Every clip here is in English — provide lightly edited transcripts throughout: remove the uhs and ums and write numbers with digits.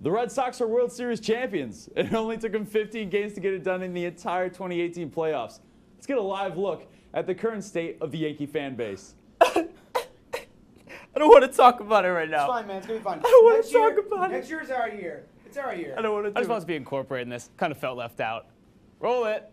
The Red Sox are World Series champions. It only took them 15 games to get it done in the entire 2018 playoffs. Let's get a live look at the current state of the Yankee fan base. I don't want to talk about it right now. It's fine, man. It's going to be fun. I don't want to talk about it. Next year's our year. It's our year. I don't want to do I was supposed to be incorporated in this. Kind of felt left out. Roll it.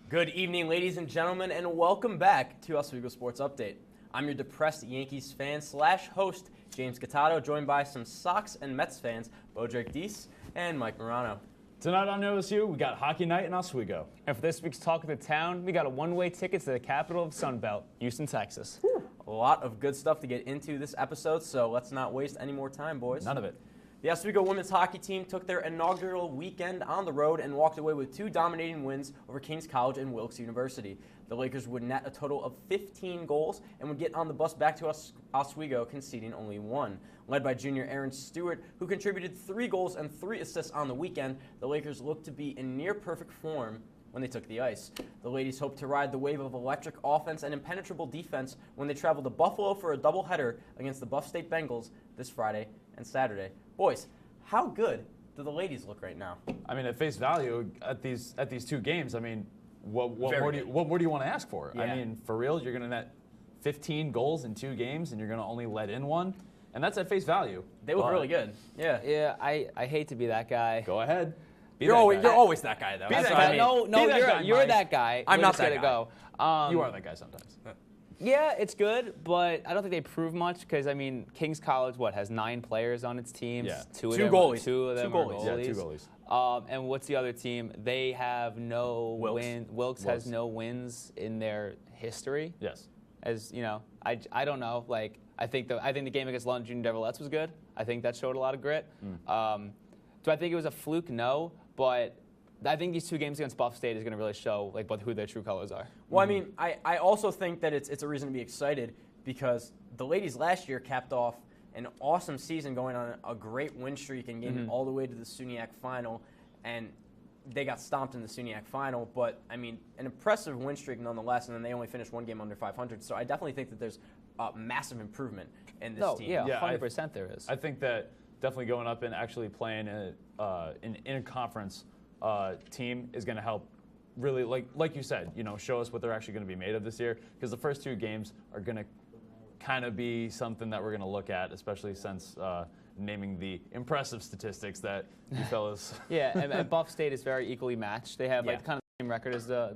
Good evening, ladies and gentlemen, and welcome back to Oswego Sports Update. I'm your depressed Yankees fan / host, James Gattato, joined by some Sox and Mets fans, Bodrake Deese and Mike Morano. Tonight on OSU, we got Hockey Night in Oswego. And for this week's Talk of the Town, we got a one-way ticket to the capital of Sunbelt, Houston, Texas. A lot of good stuff to get into this episode, so let's not waste any more time, boys. None of it. The Oswego women's hockey team took their inaugural weekend on the road and walked away with 2 dominating wins over Kings College and Wilkes University. The Lakers would net a total of 15 goals and would get on the bus back to Oswego, conceding only 1. Led by junior Aaron Stewart, who contributed 3 goals and 3 assists on the weekend, the Lakers looked to be in near-perfect form when they took the ice. The ladies hope to ride the wave of electric offense and impenetrable defense when they travel to Buffalo for a doubleheader against the Buff State Bengals this Friday and Saturday. Boys, how good do the ladies look right now? I mean, at face value, at these 2 games, I mean, what more do you want to ask for? Yeah. I mean, for real, you're going to net 15 goals in 2 games, and you're going to only let in 1, and that's at face value. They look really good. Yeah. Yeah, I hate to be that guy. Go ahead. You're always that guy, though. Be That's that what I guy. mean. No, Be that guy, you're Mike. that guy. I'm We're not just that gonna guy. go. You are that guy sometimes. Yeah, it's good, but I don't think they prove much because, I mean, Kings College, has 9 players on its team? Yeah. 2 of Two them, goalies. 2 of them Two are goalies. goalies. Yeah, 2 goalies. And what's the other team? They have no Wilkes. win. Wilkes has no wins in their history. Yes. As you know, I don't know. Like I think the game against London Junior Devilettes was good. I think that showed a lot of grit. Do I think it was a fluke? No, but I think these 2 games against Buff State is going to really show who their true colors are. Well, I mean, I also think that it's a reason to be excited because the ladies last year capped off an awesome season going on a great win streak and getting all the way to the SUNYAC final, and they got stomped in the SUNYAC final. But, I mean, an impressive win streak nonetheless, and then they only finished 1 game under 500. So I definitely think that there's a massive improvement in this team. Yeah, Yeah, 100% there is. I think that definitely going up and actually playing an interconference team is going to help really, like you said, show us what they're actually going to be made of this year. Because the first 2 games are going to kind of be something that we're going to look at, especially since naming the impressive statistics that you fellas. Yeah, and Buff State is very equally matched. They have kind of the same record as the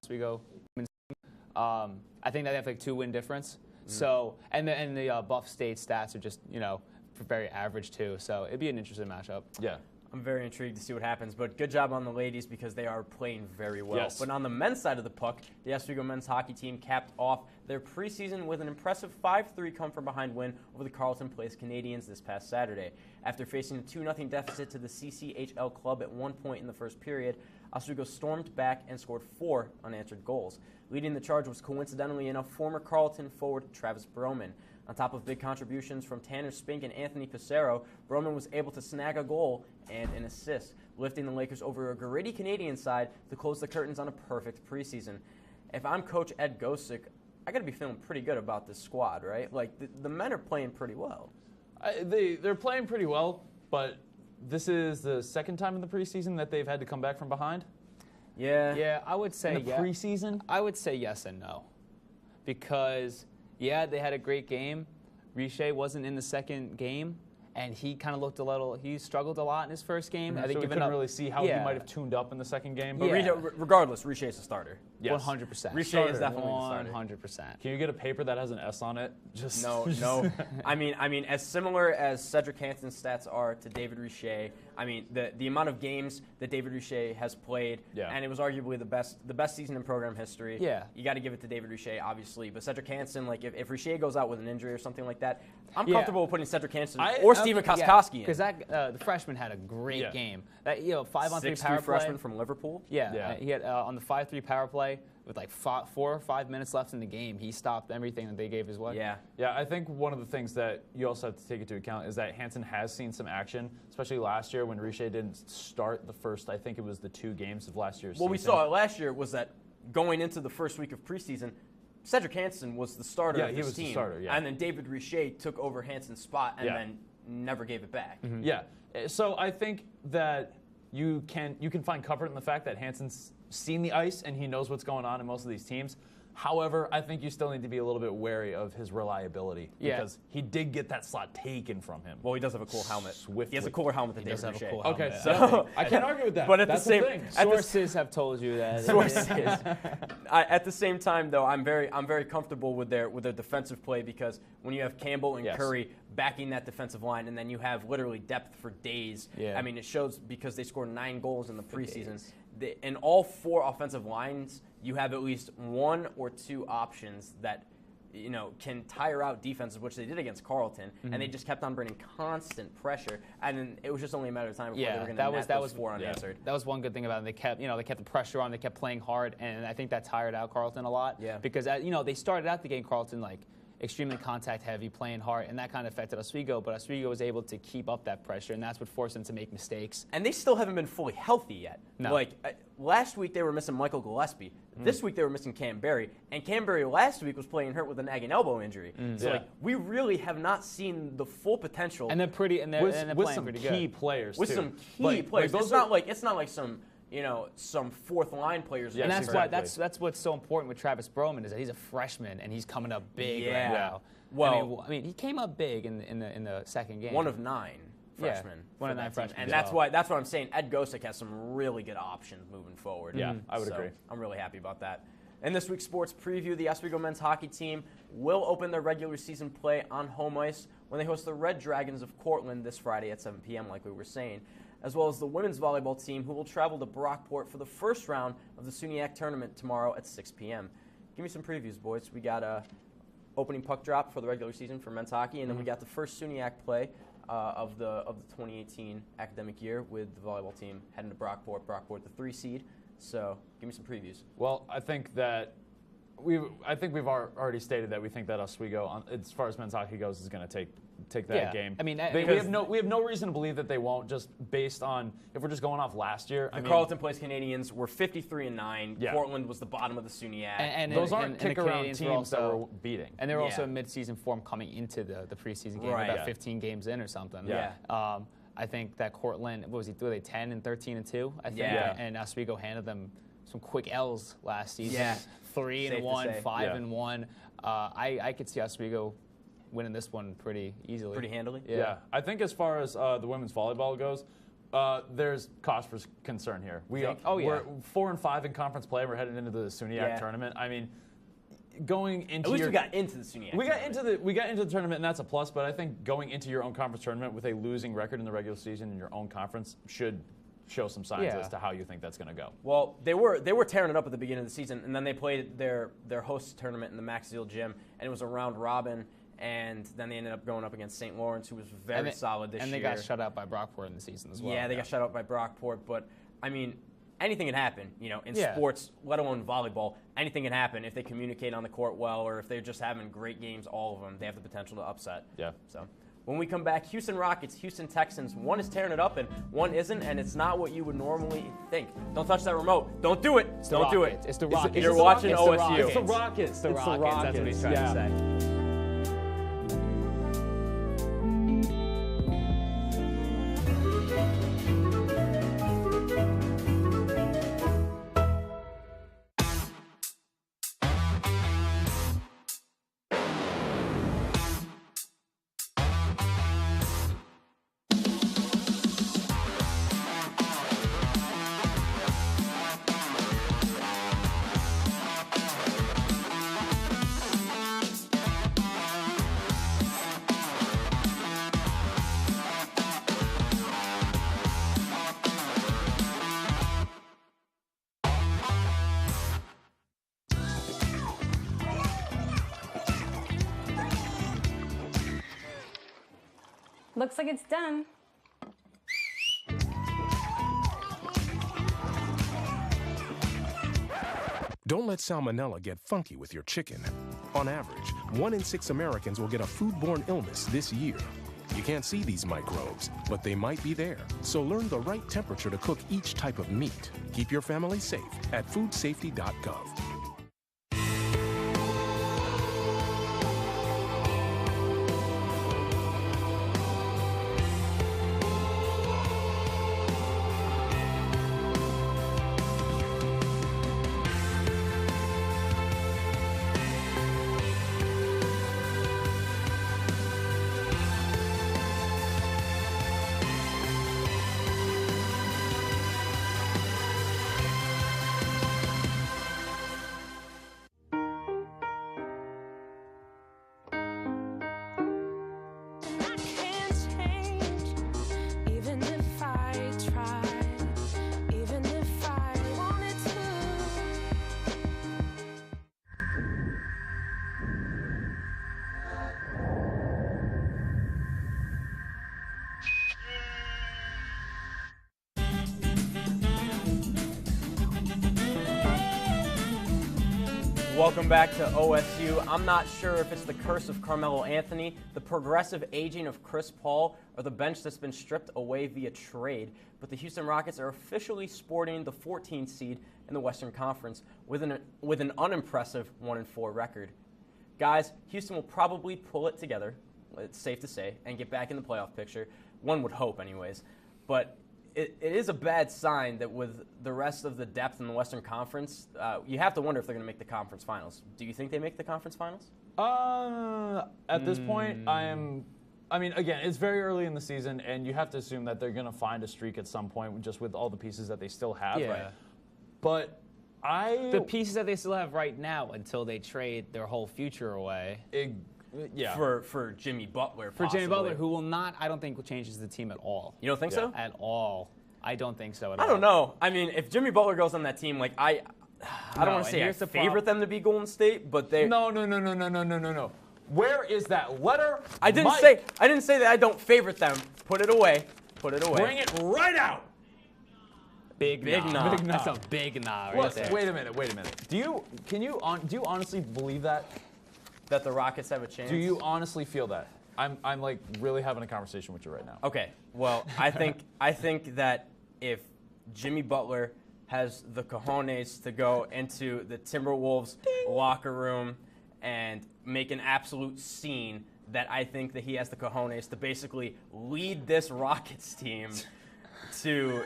Oswego women's team. I think that they have 2-win difference. So and the Buff State stats are just very average too. So it'd be an interesting matchup. Yeah. I'm very intrigued to see what happens, but good job on the ladies because they are playing very well. Yes. But on the men's side of the puck, the Oswego men's hockey team capped off their preseason with an impressive 5-3 come-from-behind win over the Carleton Place Canadians this past Saturday. After facing a 2-0 deficit to the CCHL club at one point in the first period, Oswego stormed back and scored 4 unanswered goals. Leading the charge was coincidentally enough former Carleton forward Travis Broman. On top of big contributions from Tanner Spink and Anthony Pissarro, Broman was able to snag a goal and an assist, lifting the Lakers over a gritty Canadian side to close the curtains on a perfect preseason. If I'm Coach Ed Gosick, I got to be feeling pretty good about this squad, right? Like, the men are playing pretty well. They're playing pretty well, but this is the second time in the preseason that they've had to come back from behind. Yeah, I would say In the preseason? I would say yes and no, because they had a great game. Riche wasn't in the second game, and he kind of looked he struggled a lot in his first game. I think we couldn't really see how he might have tuned up in the second game. But regardless, Riche is a starter. Yes. 100%. Riche is definitely the starter. 100%. Can you get a paper that has an S on it? No. I mean, as similar as Cedric Hanson's stats are to David Riche, I mean, the amount of games that David Richey has played, and it was arguably the best season in program history. Yeah. You got to give it to David Richey, obviously. But Cedric Hansen, like if Richey goes out with an injury or something like that, I'm comfortable with putting Cedric Hansen or Steven Koskowski in. Because the freshman had a great game. That 5-on-3 power play. Freshman from Liverpool. Yeah. He had on the 5-3 power play with like 4 or 5 minutes left in the game. He stopped everything that they gave his way. Yeah. Yeah, I think one of the things that you also have to take into account is that Hansen has seen some action, especially last year when Richey didn't start the first, I think it was the 2 games of last year's season. We saw it last year was that going into the first week of preseason, Cedric Hansen was the starter of this team. Yeah, he was the starter, and then David Richey took over Hansen's spot and then never gave it back. Mm-hmm. Yeah. So I think that you can find comfort in the fact that Hansen's seen the ice and he knows what's going on in most of these teams. However, I think you still need to be a little bit wary of his reliability because he did get that slot taken from him. Well, he does have a cool helmet. Swiftly. He has a cooler helmet than David Richey. Cool okay, so I can't argue with that. But at That's the same thing. Sources have told you that. Sources. At the same time, though, I'm very comfortable with their defensive play because when you have Campbell and Curry backing that defensive line, and then you have literally depth for days. Yeah. I mean, it shows because they scored 9 goals in the preseason. In all 4 offensive lines, you have at least 1 or 2 options that can tire out defenses, which they did against Carleton, and they just kept on bringing constant pressure, and then it was just only a matter of time before they were going to net those 4 unanswered. That was one good thing about it. They kept the pressure on. They kept playing hard, and I think that tired out Carleton a lot. Yeah. Because they started out the game Carleton like extremely contact heavy, playing hard, and that kind of affected Oswego. But Oswego was able to keep up that pressure, and that's what forced them to make mistakes. And they still haven't been fully healthy yet. No. Like last week they were missing Michael Gillespie. This week they were missing Cam Berry, and Cam Berry last week was playing hurt with a nagging elbow injury. So we really have not seen the full potential. And they're with playing some pretty key good. players with too. some key players. Like it's not like some 4th line players. Yes, And that's exactly. why that's what's so important with Travis Broman is that he's a freshman and he's coming up big right now. Well, I mean, he came up big in the second game. One of 9 freshmen. One of 9 freshmen. And that's what I'm saying. Ed Gosick has some really good options moving forward. Yeah, I would agree. I'm really happy about that. In this week's sports preview, the Oswego men's hockey team will open their regular season play on home ice when they host the Red Dragons of Cortland this Friday at 7 p.m., like we were saying, as well as the women's volleyball team who will travel to Brockport for the first round of the SUNYAC tournament tomorrow at 6 p.m. Give me some previews, boys. We got a opening puck drop for the regular season for men's hockey, and then we got the first SUNYAC play of the 2018 academic year with the volleyball team heading to Brockport, the 3 seed. So give me some previews. Well, I think we've already stated that we think that Oswego, as far as men's hockey goes, is going to take that game. I mean, we have no reason to believe that they won't, just based on if we're just going off last year. The Carleton Place Canadians were 53-9. Yeah. Portland was the bottom of the SUNYAC. And those aren't kick-around teams teams that we're beating. And they're also in mid-season form coming into the preseason game, about 15 games in or something. Yeah. I think that Cortland, what was he? Were they 10 and 13 and 2? I think. Yeah. And Oswego handed them some quick L's last season. Yeah. 3-1, 5-1. I could see Oswego winning this one pretty easily. Pretty handily? Yeah. I think as far as the women's volleyball goes, there's cause for concern here. We're 4-5 in conference play. We're headed into the SUNYAC tournament. I mean, going into at least we got into the SUNYAC. We got into the tournament, and that's a plus. But I think going into your own conference tournament with a losing record in the regular season in your own conference should show some signs as to how you think that's going to go. Well, they were tearing it up at the beginning of the season, and then they played their host tournament in the Max Zeal gym, and it was a round robin. And then they ended up going up against St. Lawrence, who was very solid this year. And they got shut out by Brockport in the season as well. Yeah, they got shut out by Brockport. But, I mean, anything can happen, in sports, let alone volleyball. Anything can happen if they communicate on the court well or if they're just having great games, all of them. They have the potential to upset. Yeah. So when we come back, Houston Rockets, Houston Texans. One is tearing it up and one isn't, and it's not what you would normally think. Don't touch that remote. Don't do it. Don't do it. It's the Rockets. You're watching OSU. It's the Rockets. It's the Rockets. That's what he's trying to say. Looks like it's done. Don't let salmonella get funky with your chicken. On average, 1 in 6 Americans will get a foodborne illness this year. You can't see these microbes, but they might be there. So learn the right temperature to cook each type of meat. Keep your family safe at foodsafety.gov. Welcome back to OSU. I'm not sure if it's the curse of Carmelo Anthony, the progressive aging of Chris Paul, or the bench that's been stripped away via trade, but the Houston Rockets are officially sporting the 14th seed in the Western Conference with an unimpressive 1-4 record. Guys, Houston will probably pull it together, it's safe to say, and get back in the playoff picture. One would hope anyways. But it is a bad sign that with the rest of the depth in the Western Conference, you have to wonder if they're going to make the conference finals. Do you think they make the conference finals? At this point, I mean, again, it's very early in the season, and you have to assume that they're going to find a streak at some point just with all the pieces that they still have. Yeah. Right? But the pieces that they still have right now until they trade their whole future away. Yeah. For Jimmy Butler, For Jimmy Butler, who will not, I don't think, changes the team at all. You don't think so? At all. I don't think so at all. I don't know. I mean, if Jimmy Butler goes on that team, like I don't want to say I favorite them to be Golden State, but they. No. Where is that letter? I didn't say that I don't favorite them. Put it away. Put it away. Bring it right out. Big nah. That's a big nah right there. Wait a minute. Do you honestly believe that? That the Rockets have a chance? Do you honestly feel that? I'm like really having a conversation with you right now. Okay. Well, I think that if Jimmy Butler has the cojones to go into the Timberwolves locker room and make an absolute scene, that I think that he has the cojones to basically lead this Rockets team to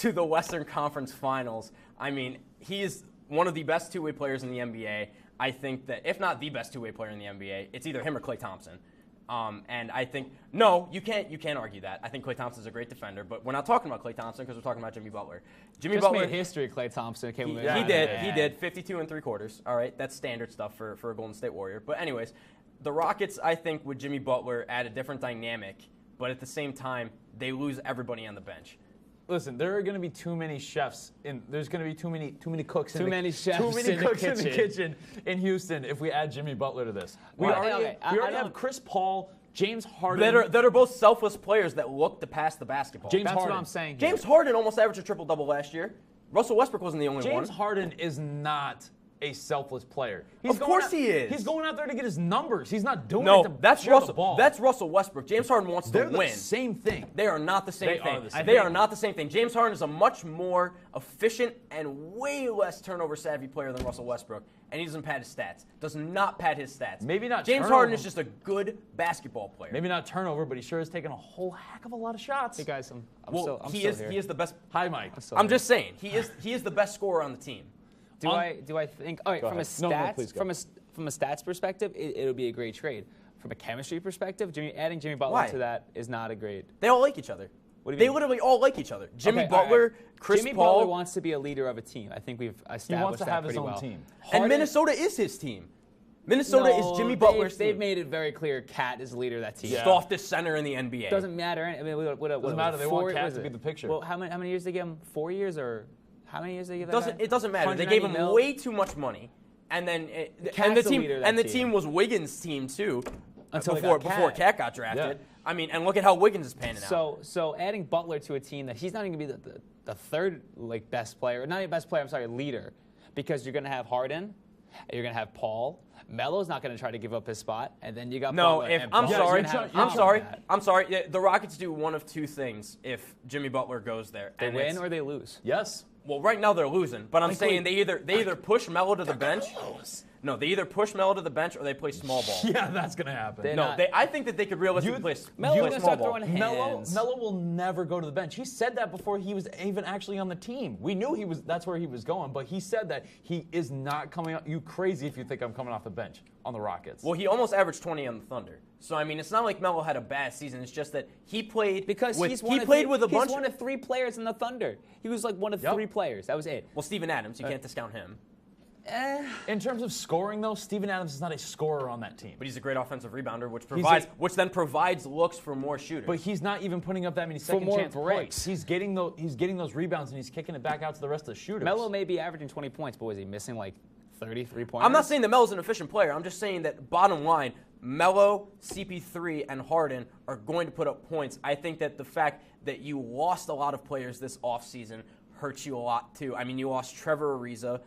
the Western Conference Finals. I mean, he is one of the best two-way players in the NBA. I think that, if not the best two-way player in the NBA, it's either him or Klay Thompson. And I think, no, you can't argue that. I think Klay Thompson's a great defender, but we're not talking about Klay Thompson because we're talking about Jimmy Butler. Jimmy Butler made history. Klay Thompson came with He did 52 3/4. All right, that's standard stuff for a Golden State Warrior. But anyways, the Rockets, I think, with Jimmy Butler, add a different dynamic, but at the same time, they lose everybody on the bench. Listen, there are going to be too many chefs there's going to be too many cooks in the kitchen in Houston if we add Jimmy Butler to this. We already have Chris Paul, James Harden that are both selfless players that look to pass the basketball. That's what I'm saying. James Harden almost averaged a triple-double last year. Russell Westbrook wasn't the only one. James Harden is not a selfless player. Of course he is. He's going out there to get his numbers. He's not doing it to that's share Russell. the ball. That's Russell Westbrook. James Harden wants to win. They're the same thing. They are not the same thing. They are not the same thing. James Harden is a much more efficient and way less turnover-savvy player than Russell Westbrook, and he doesn't pad his stats. Does not pad his stats. Maybe not James turnover. Harden is just a good basketball player. Maybe not turnover, but he sure has taken a whole heck of a lot of shots. Hey guys, I'm still here. He is the best. Hi, Mike. I'm just saying he is the best scorer on the team. Do I think? All right, from a stats please go. from a stats perspective, it would be a great trade. From a chemistry perspective, adding Jimmy Butler Why? to that is not a great. They all like each other. What do you They mean? literally all like each other. Jimmy Okay, Butler, all right. Chris Jimmy Paul. Butler wants to be a leader of a team. I think we've established He wants to that have his pretty own well. team. And Minnesota is his team. Minnesota is Jimmy Butler's They've team. made it very clear Kat is the leader of that team. Yeah. Softest center in the NBA. Doesn't matter. I mean, what Doesn't matter. They want Kat to be the picture. Well, how many years they give him? 4 years or how many years they give that? It doesn't matter. They gave him 190 way too much money, and then Cat's the leader of that the team. team was Wiggins' team too. Until before Kat got drafted. Yeah. I mean, and look at how Wiggins is panning out. So adding Butler to a team that he's not even going to be the third best player, not even best player, I'm sorry, leader, because you're going to have Harden, you're going to have Paul. Melo's not going to try to give up his spot, and then you got Butler. I'm sorry. Yeah, the Rockets do one of two things if Jimmy Butler goes there. They win or they lose. Yes. Well, right now they're losing, but I'm saying they either push Melo to the bench. No, they either push Melo to the bench or they play small ball. Yeah, that's going to happen. I think that they could realistically play Melo's small ball. Melo will never go to the bench. He said that before he was even actually on the team. We knew that's where he was going, but he said that he is not coming out. You crazy if you think I'm coming off the bench on the Rockets. Well, he almost averaged 20 on the Thunder. So, I mean, it's not like Melo had a bad season. It's just that he played because with, he's he played with a bunch. He's one of 3 players in the Thunder. He was like one of 3 players. That was it. Well, Steven Adams, you can't discount him. In terms of scoring, though, Steven Adams is not a scorer on that team. But he's a great offensive rebounder, which then provides looks for more shooters. But he's not even putting up that many second chance breaks. He's getting those rebounds and he's kicking it back out to the rest of the shooters. Melo may be averaging 20 points, but was he missing like 33 points? I'm not saying that Melo's an efficient player. I'm just saying that bottom line, Melo, CP3, and Harden are going to put up points. I think that the fact that you lost a lot of players this offseason hurts you a lot too. I mean, you lost Trevor Ariza,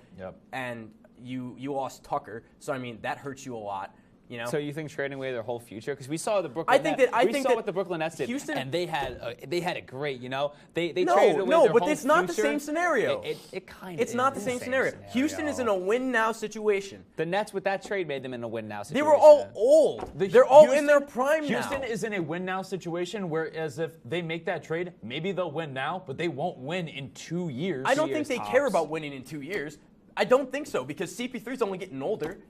and you lost Tucker. So I mean, that hurts you a lot. You know? So you think trading away their whole future? Because we saw the Brooklyn Nets. We saw what the Brooklyn Nets did, Houston, and they had it great. You know, they traded away their whole but it's not future. the same scenario. It kind of. It's not the same scenario. Houston is in a win now situation. The Nets with that trade made them in a win now situation. They were all old. They're all in their prime now. Houston is in a win now situation, whereas if they make that trade, maybe they'll win now, but they won't win in 2 years. I don't think they care about winning in 2 years. I don't think so because CP3 is only getting older.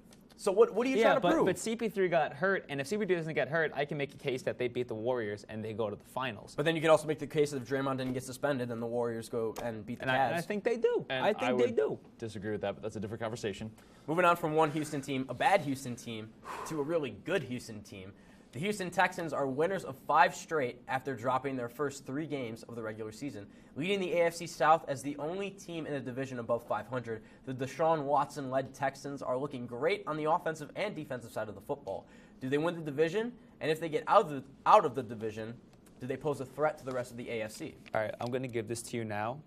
So what are you trying to prove? But CP3 got hurt, and if CP3 doesn't get hurt, I can make a case that they beat the Warriors and they go to the finals. But then you can also make the case that if Draymond didn't get suspended, then the Warriors go and beat the Cavs. I think they do. And I think they do. Disagree with that, but that's a different conversation. Moving on from one Houston team, a bad Houston team, to a really good Houston team. The Houston Texans are winners of 5 straight after dropping their first 3 games of the regular season, leading the AFC South as the only team in the division above 500. The Deshaun Watson-led Texans are looking great on the offensive and defensive side of the football. Do they win the division? And if they get out of the division, do they pose a threat to the rest of the AFC? All right, I'm going to give this to you now.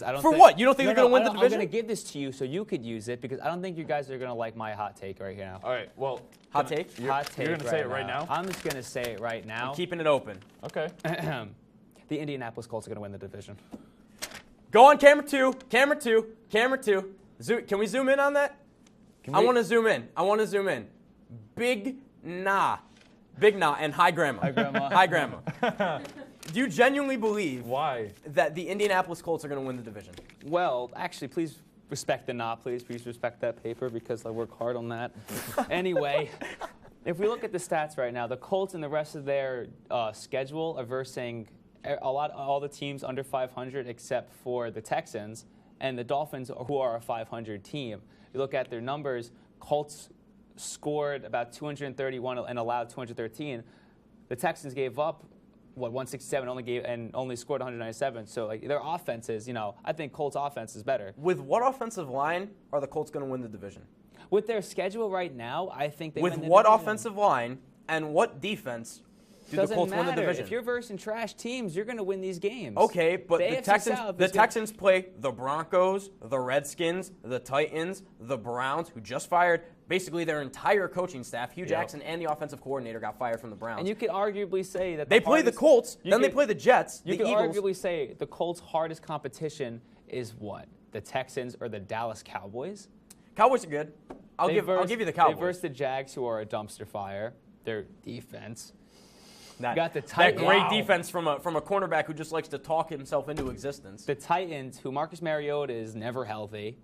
I don't For what? You don't think they're going to win the division? I'm going to give this to you so you could use it because I don't think you guys are going to like my hot take right now. All right, well. Hot take? You're going to say it right now? I'm just going to say it right now. I'm keeping it open. Okay. The Indianapolis Colts are going to win the division. Go on camera 2. Camera 2. Camera 2. Can we zoom in on that? I want to zoom in. Big nah and hi grandma. Hi grandma. Hi grandma. Do you genuinely believe that the Indianapolis Colts are going to win the division? Well, actually, please respect the nah, please. Please respect that paper because I work hard on that. Anyway, if we look at the stats right now, the Colts and the rest of their schedule are versing all the teams under 500 except for the Texans and the Dolphins, who are a 500 team. You look at their numbers, Colts scored about 231 and allowed 213. The Texans gave up 167 only scored 197. So like their offenses, I think Colts offense is better. With what offensive line are the Colts going to win the division? With their schedule right now, I think they win the division. With what offensive line and what defense do the Colts win the division? If you're versing trash teams, you're going to win these games. Okay, but the Texans play the Broncos, the Redskins, the Titans, the Browns, who just fired basically their entire coaching staff. Hugh Jackson and the offensive coordinator got fired from the Browns. And you could arguably say that they play the Colts, then they play the Jets, the Eagles. You could arguably say the Colts' hardest competition is what? The Texans or the Dallas Cowboys? Cowboys are good. I'll give you the Cowboys. They verse the Jags, who are a dumpster fire. Their defense. Got the Titans. That great defense from a cornerback who just likes to talk himself into existence. The Titans, who Marcus Mariota is never healthy.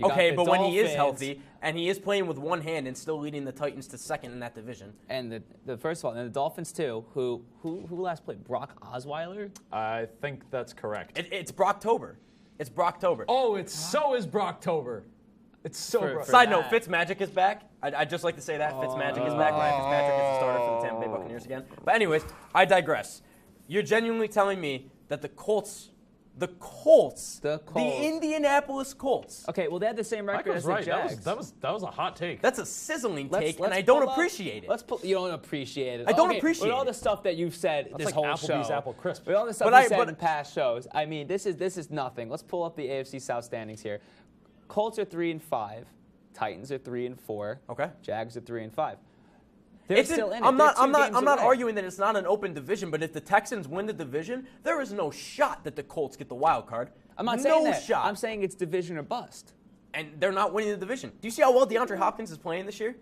Okay, but when he is healthy and he is playing with one hand and still leading the Titans to second in that division. And the first of all, and the Dolphins too, who last played? Brock Osweiler? I think that's correct. It's Brocktober. It's Brocktober. Oh, so is Brocktober. It's so Side note, Fitzmagic is back. I'd just like to say that. Fitzmagic is back. Ryan Fitzpatrick is the starter for the Tampa Bay Buccaneers again. But anyways, I digress. You're genuinely telling me that the Colts The Colts. The Colts. The Indianapolis Colts. Okay, well, they had the same record as the right. Jags. That was a hot take. That's a sizzling take, and I pull don't up- appreciate it. You don't appreciate it. I don't Okay, appreciate with all it. the stuff that you've said That's this like whole Applebee's show. Apple Crisp. With all the stuff But you said but- in past shows, I mean, this is nothing. Let's pull up the AFC South standings here. Colts are 3-5. Titans are 3-4. Okay. Jags are 3-5. They're still in it. I'm They're two not games away. arguing that it's not an open division, but if the Texans win the division, there is no shot that the Colts get the wild card. I'm not saying no that. shot. I'm saying it's division or bust. And they're not winning the division. Do you see how well DeAndre Hopkins is playing this year?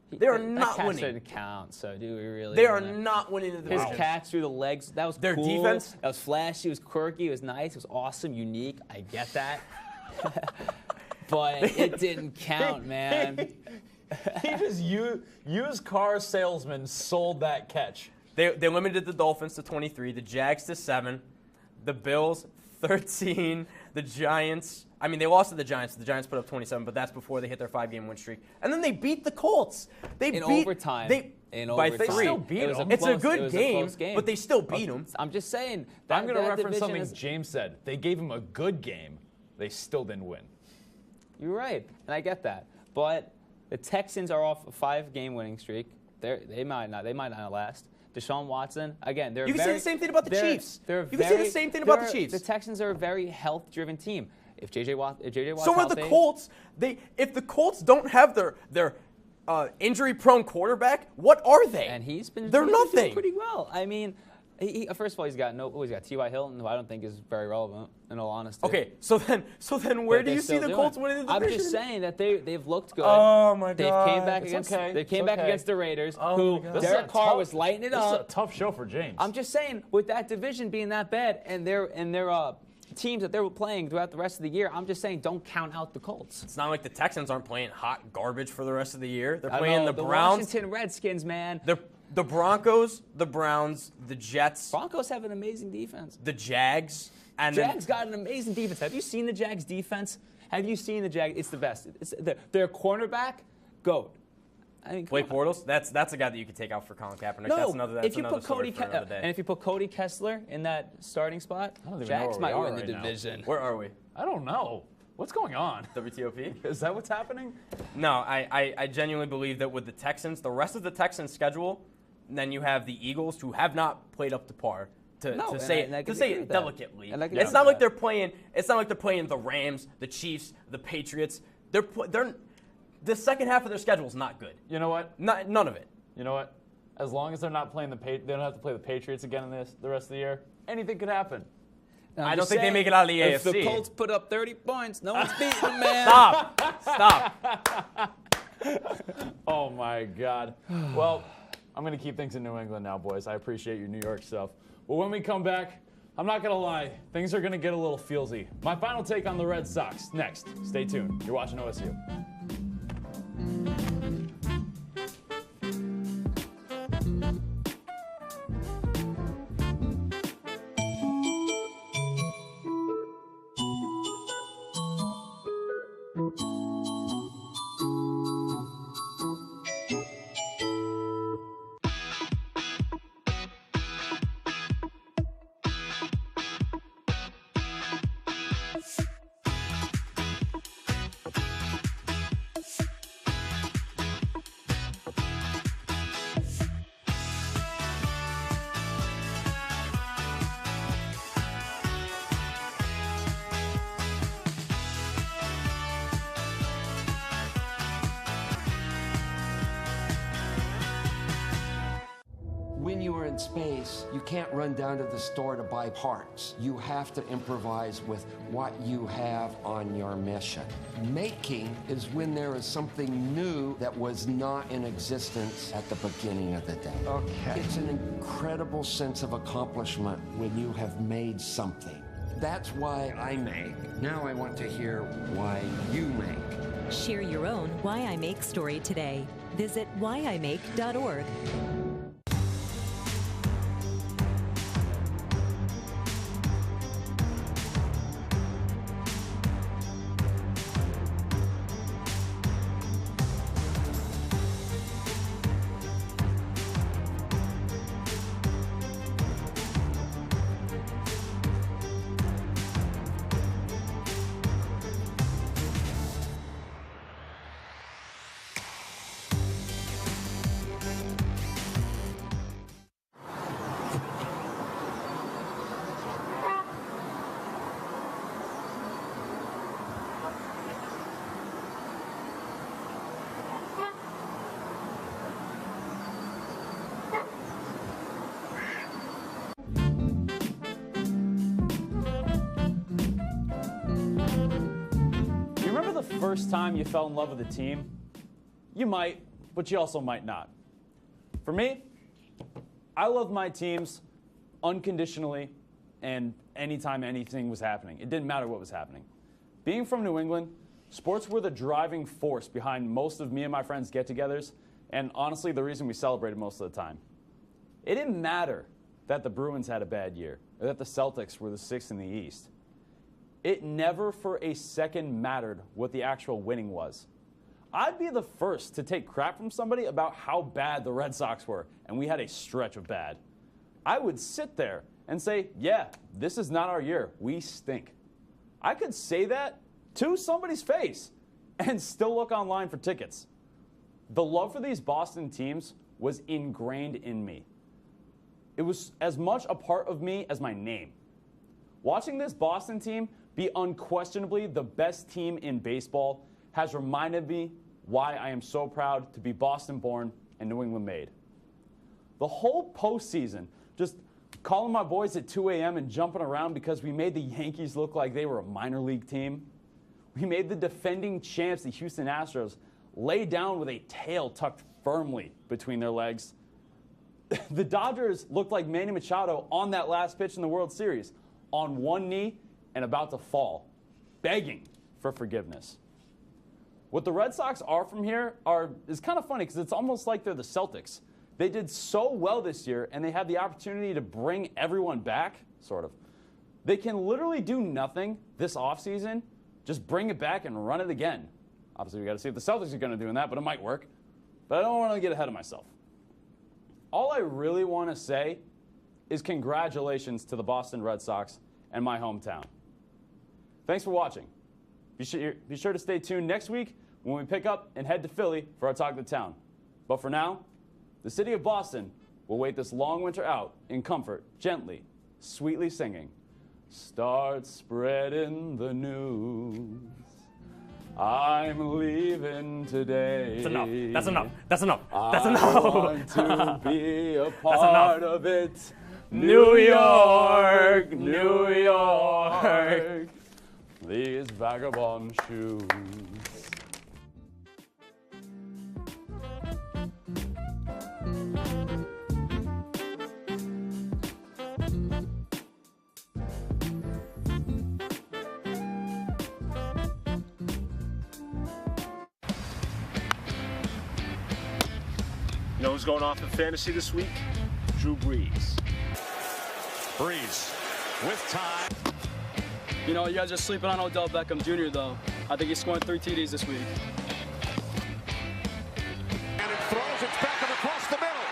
They are not that winning. Didn't count. So do we really? They are wanna- not winning the His division. catch through the legs. That was Their cool. defense? That was flashy. It was quirky. It was nice. It was awesome. Unique. I get that. But it didn't count, man. He just used car salesman sold that catch. They limited the Dolphins to 23, the Jags to 7, the Bills 13, the Giants. I mean, they lost to the Giants. The Giants put up 27, but that's before they hit their 5-game win streak. And then they beat the Colts. They In beat overtime. By overtime. 3. They still beat them. It's a it good was game, close game, but they still beat them. I'm just saying. I'm going to that reference division something is- James said. They gave him a good game. They still didn't win. You're right, and I get that. But the Texans are off a 5-game winning streak. They might not last. Deshaun Watson, again, they're You can say the same thing about the Chiefs. You can say the same thing about the Chiefs. The Texans are a very health-driven team. If JJ Watt's So are the healthy, Colts. If the Colts don't have their injury-prone quarterback, what are they? and They're doing nothing. pretty well. I mean, first of all, he's got T.Y. Hilton, who I don't think is very relevant, in all honesty. Okay, so then where But do you they're see still the doing Colts it. winning the I'm division? just saying that they've looked good. Oh my They've God. came back It's against okay. they came It's back okay. against the Raiders, Oh who my God. Derek Carr was lighting it This is a up. tough show for James. I'm just saying, with that division being that bad and their teams that they were playing throughout the rest of the year, I'm just saying don't count out the Colts. It's not like the Texans aren't playing hot garbage for the rest of the year. They're I playing know, the Browns, Washington Redskins, man. the Broncos, the Browns, the Jets, Broncos have an amazing defense. the Jags, and Jags got an amazing defense. Have you seen the Jags defense? Have you seen the Jags? It's the best. Their cornerback, GOAT. I mean, come Blake on. Bortles. That's a guy that you could take out for Colin Kaepernick. No, that's another if you another put story Cody for another day. and if you put Cody Kessler in that starting spot, don't even know Jags where might we are win the right now. division. Where are we? I don't know. What's going on? WTOP? Is that what's happening? No, I genuinely believe that with the Texans, the rest of the Texans' schedule, then you have the Eagles, who have not played up to par. No, To and say I- and I it, can to say agree it with that. delicately, And I can it's agree not with like that. they're playing. It's not like they're playing the Rams, the Chiefs, the Patriots. They're the second half of their schedule is not good. You know what? None of it. You know what? As long as they're not playing they don't have to play the Patriots again in the rest of the year, anything could happen. I'm I don't just think they saying, make it out of the If AFC. the Colts put up 30 points, no one's beating them, man. Stop. Oh my God. Well, I'm going to keep things in New England now, boys. I appreciate your New York stuff. But when we come back, I'm not going to lie, things are going to get a little feelsy. My final take on the Red Sox next. Stay tuned. You're watching OSU. When you are in space, you can't run down to the store to buy parts. You have to improvise with what you have on your mission. Making is when there is something new that was not in existence at the beginning of the day. Okay. It's an incredible sense of accomplishment when you have made something. That's why I make. Now I want to hear why you make. Share your own Why I Make story today. Visit whyimake.org. the first time you fell in love with a team? You might, but you also might not. For me, I loved my teams unconditionally and anytime anything was happening. It didn't matter what was happening. Being from New England, sports were the driving force behind most of me and my friends' get-togethers, and honestly, the reason we celebrated most of the time. It didn't matter that the Bruins had a bad year, or that the Celtics were the 6th in the East. It never for a second mattered what the actual winning was. I'd be the first to take crap from somebody about how bad the Red Sox were, and we had a stretch of bad. I would sit there and say, yeah, this is not our year. We stink. I could say that to somebody's face and still look online for tickets. The love for these Boston teams was ingrained in me. It was as much a part of me as my name. Watching this Boston team be unquestionably the best team in baseball has reminded me why I am so proud to be Boston-born and New England-made. The whole postseason, just calling my boys at 2 a.m. and jumping around because we made the Yankees look like they were a minor league team. We made the defending champs, the Houston Astros, lay down with a tail tucked firmly between their legs. The Dodgers looked like Manny Machado on that last pitch in the World Series, on one knee and about to fall, begging for forgiveness. What the Red Sox are from here is kind of funny because it's almost like they're the Celtics. They did so well this year, and they had the opportunity to bring everyone back, sort of. They can literally do nothing this offseason, just bring it back and run it again. Obviously, we got to see if the Celtics are going to do that, but it might work. But I don't want to get ahead of myself. All I really want to say is congratulations to the Boston Red Sox and my hometown. Thanks for watching. Be sure to stay tuned next week when we pick up and head to Philly for our Talk of the Town. But for now, the city of Boston will wait this long winter out in comfort, gently, sweetly singing, "Start spreading the news. I'm leaving today." That's enough. That's enough. That's enough. That's I enough. want to be a part of it. New York, New York. These vagabond shoes. You know who's going off in fantasy this week? Drew Brees. Brees with time. You know, you guys are sleeping on Odell Beckham Jr., though. I think he's scoring 3 TDs this week. And it throws it back across the middle.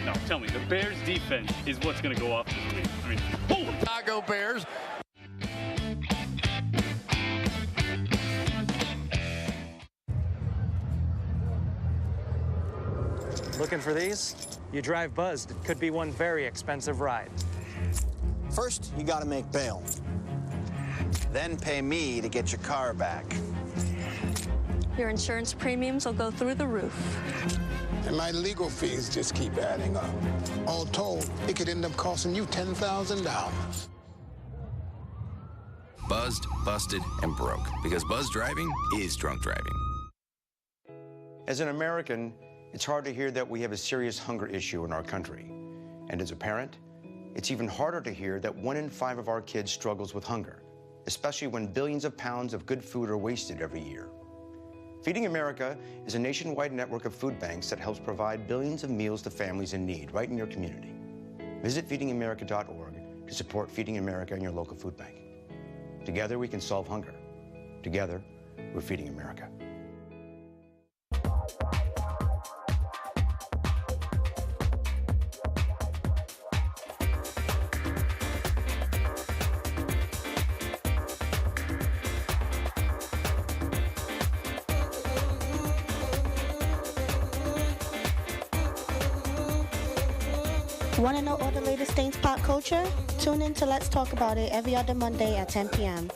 No, tell me, the Bears' defense is what's going to go off this week. I mean, holy Chicago Bears. Looking for these? You drive Buzzed. It could be one very expensive ride. First, you gotta make bail. Then pay me to get your car back. Your insurance premiums will go through the roof. And my legal fees just keep adding up. All told, it could end up costing you $10,000. Buzzed, busted, and broke. Because buzz driving is drunk driving. As an American, it's hard to hear that we have a serious hunger issue in our country. And as a parent, it's even harder to hear that 1 in 5 of our kids struggles with hunger, especially when billions of pounds of good food are wasted every year. Feeding America is a nationwide network of food banks that helps provide billions of meals to families in need right in your community. Visit feedingamerica.org to support Feeding America and your local food bank. Together we can solve hunger. Together, we're Feeding America. Want to know all the latest Saints pop culture? Tune in to Let's Talk About It every other Monday at 10 p.m.